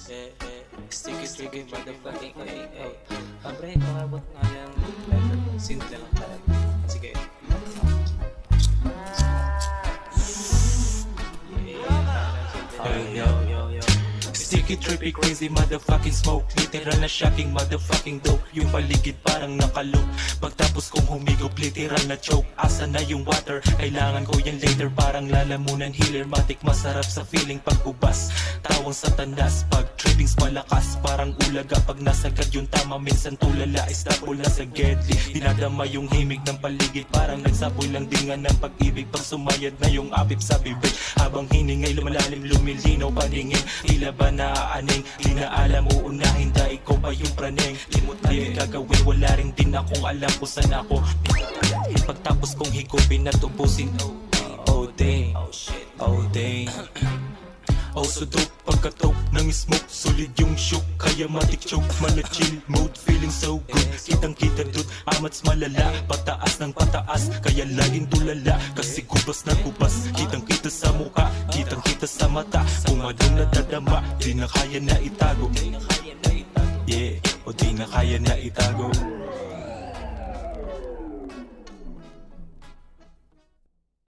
Sticky tricky motherfucking Pre, pakabot nga yung letter. Simple lang talaga. Sige. Yo. Sticky, trippy, crazy, motherfucking smoke. Literal na shocking, motherfucking dope. Yung paligid parang nakaloop. Pagtapos kong humigop, literal na choke. Asa na yung water? Kailangan ko yan later. Parang lalamunan, healer, matik. Masarap sa feeling pagkubas. Tawang sa tandas, pag trippings malakas. Parang ulaga pag nasagad yung tama. Minsan tulala, istapol na sa gedli. Dinadama yung himig ng paligid. Parang nagsaboy lang dingan ng pag-ibig. Pag sumayad na yung apip sa bibig. Habang hiningay lumalalim, lumilinaw paningin. Tila ba naaaning, di na alam uunahin. Dahil ko ba yung praneng? Limot na yung gagawin, wala rin din akong alam kung saan ako. Pagtapos kong higupin at ubusin. Oh dang, oh dang. Oh so dope, pagkatok ng smoke. Solid yung shook, kaya matik choke. Mala chill mode, feeling so good. Kitang kita dude, amats malala. Pataas ng pataas, kaya laging tulala. Kasi kubas na kubas, kitang kita sa muka. Kitang kita sa mata, pumadong nadadama. Di na kaya na itago. Yeah, o di na kaya na itago.